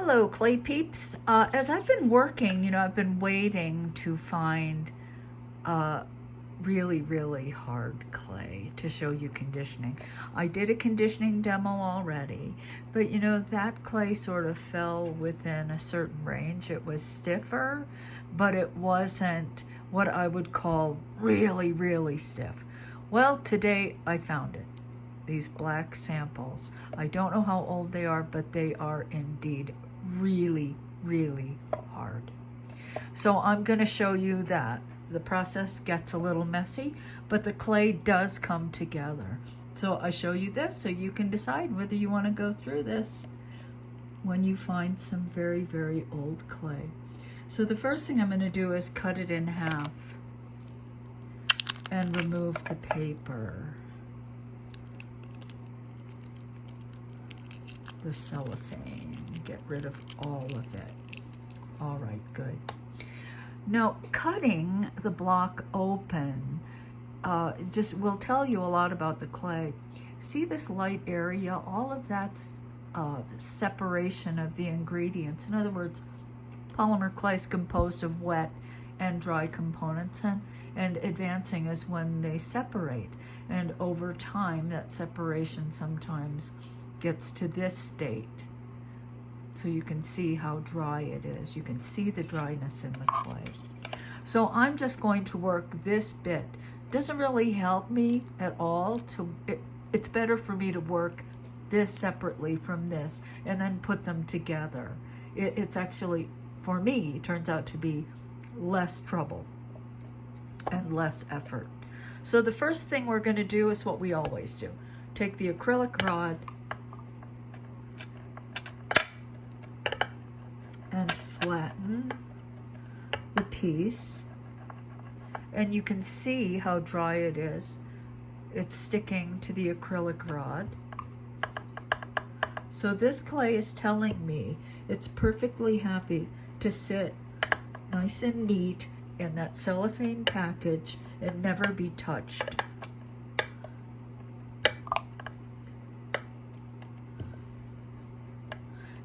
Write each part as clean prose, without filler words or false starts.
Hello, clay peeps. As I've been working, I've been waiting to find really, really hard clay to show you conditioning. I did a conditioning demo already, but that clay sort of fell within a certain range. It was stiffer, but it wasn't what I would call really, really stiff. Well, today I found it. These black samples. I don't know how old they are, but they are indeed really, really hard. So I'm going to show you that. The process gets a little messy, but the clay does come together. So I show you this so you can decide whether you want to go through this when you find some very, very old clay. So the first thing I'm going to do is cut it in half and remove the paper. The cellophane, get rid of all of it. All right, good. Now, cutting the block open just will tell you a lot about the clay. See this light area? All of that's separation of the ingredients. In other words, polymer clay is composed of wet and dry components, and advancing is when they separate. And over time, that separation sometimes gets to this state. So you can see how dry it is. You can see the dryness in the clay. So I'm just going to work this bit. Doesn't really help me at all. It's better for me to work this separately from this and then put them together. It's actually, for me, it turns out to be less trouble and less effort. So the first thing we're going to do is what we always do. Take the acrylic rod and flatten the piece, and you can see how dry it is. It's sticking to the acrylic rod. So this clay is telling me it's perfectly happy to sit nice and neat in that cellophane package and never be touched.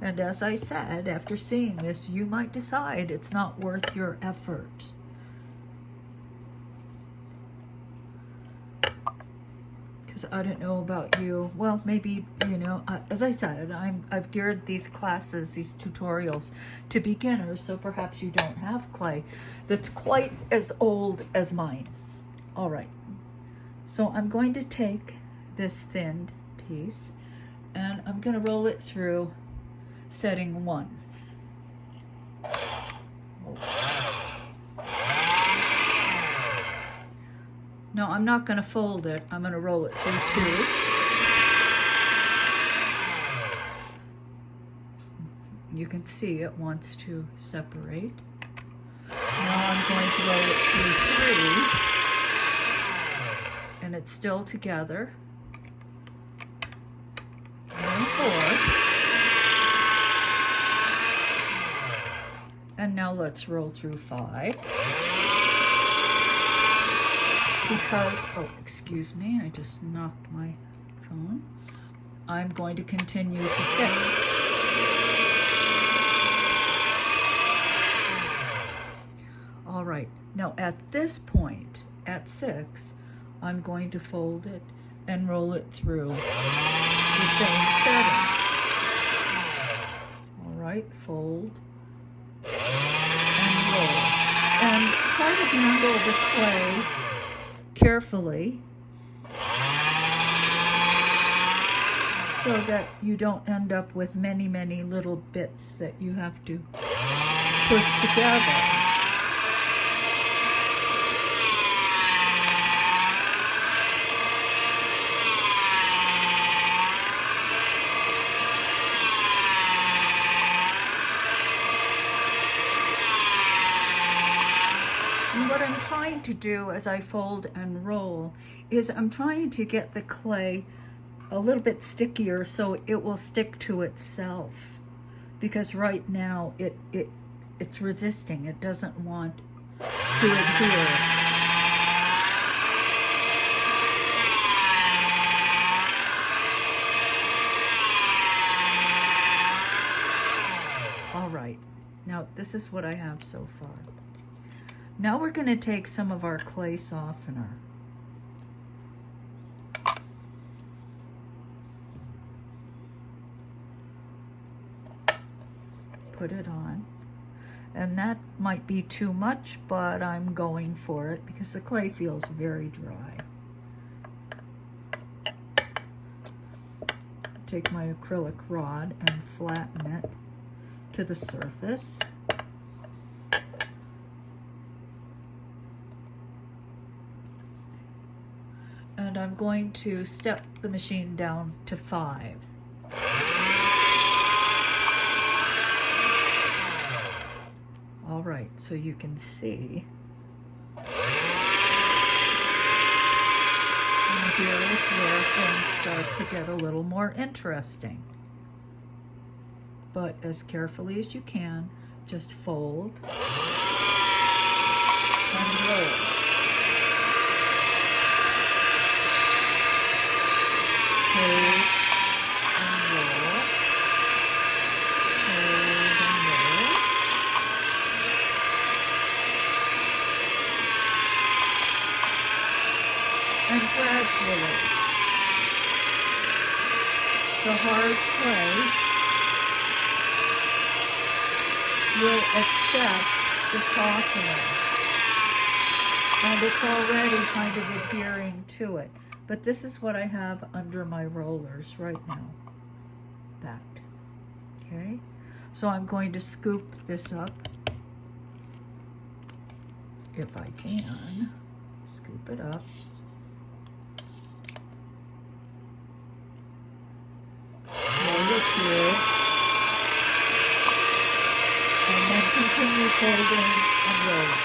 And as I said, after seeing this, you might decide it's not worth your effort. Because I don't know about you. Well, maybe, as I said, I've geared these classes, these tutorials, to beginners, so perhaps you don't have clay that's quite as old as mine. All right. So I'm going to take this thinned piece, and I'm going to roll it through setting 1. No, I'm not going to fold it. I'm going to roll it through 2. You can see it wants to separate. Now I'm going to roll it through 3. And it's still together. And 4. And now let's roll through 5. Because, oh, excuse me, I just knocked my phone. I'm going to continue to 6. All right, now at this point, at 6, I'm going to fold it and roll it through the same setting. All right, fold. And roll. And try to handle the clay carefully so that you don't end up with many, many little bits that you have to push together. And what I'm trying to do as I fold and roll is I'm trying to get the clay a little bit stickier so it will stick to itself. Because right now it's resisting. It doesn't want to adhere. Now, this is what I have so far. Now we're going to take some of our clay softener. Put it on. And that might be too much, but I'm going for it because the clay feels very dry. Take my acrylic rod and flatten it to the surface. And I'm going to step the machine down to 5. All right, so you can see. And here is where things start to get a little more interesting. But as carefully as you can, just fold and roll. Hold and roll. Hold and roll. And gradually, the hard clay will accept the softener. And it's already kind of adhering to it. But this is what I have under my rollers right now. That. Okay? So I'm going to scoop this up, if I can. Scoop it up. Roll it through. And then continue folding and rolling.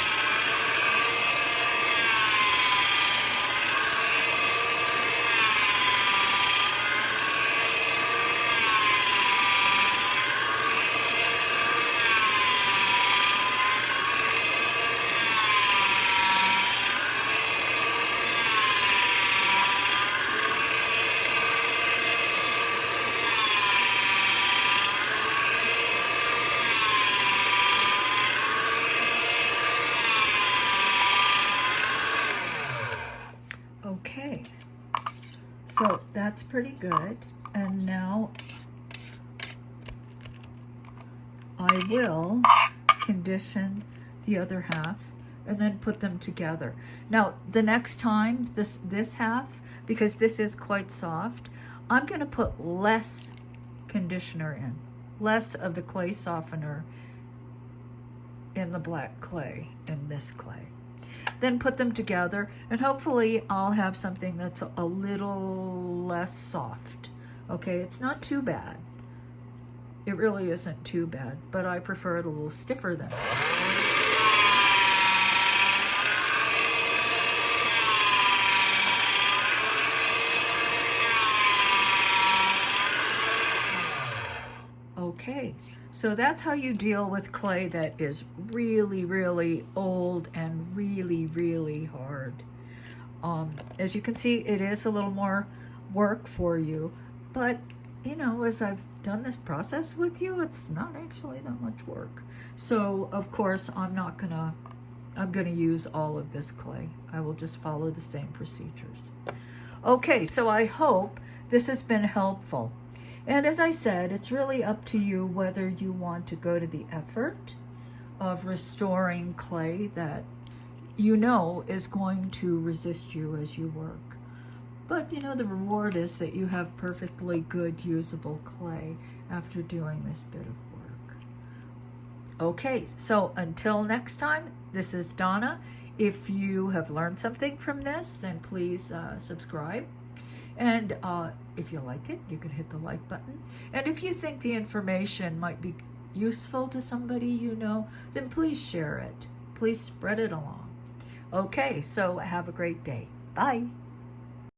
Okay, so that's pretty good. And now I will condition the other half and then put them together. Now, the next time, this half, because this is quite soft, I'm going to put less conditioner in, less of the clay softener in the black clay, in this clay. Then put them together, and hopefully I'll have something that's a little less soft. Okay, it's not too bad. It really isn't too bad, but I prefer it a little stiffer than this. Okay, so that's how you deal with clay that is really, really old and really, really hard. As you can see, it is a little more work for you, but you know, as I've done this process with you, it's not actually that much work. So of course, I'm gonna use all of this clay. I will just follow the same procedures. Okay, so I hope this has been helpful. And as I said, it's really up to you whether you want to go to the effort of restoring clay that you know is going to resist you as you work. But you know, the reward is that you have perfectly good usable clay after doing this bit of work. Okay, so until next time, this is Donna. If you have learned something from this, then please subscribe. And if you like it, you can hit the like button. And if you think the information might be useful to somebody you know, then please share it. Please spread it along. Okay, so have a great day. Bye.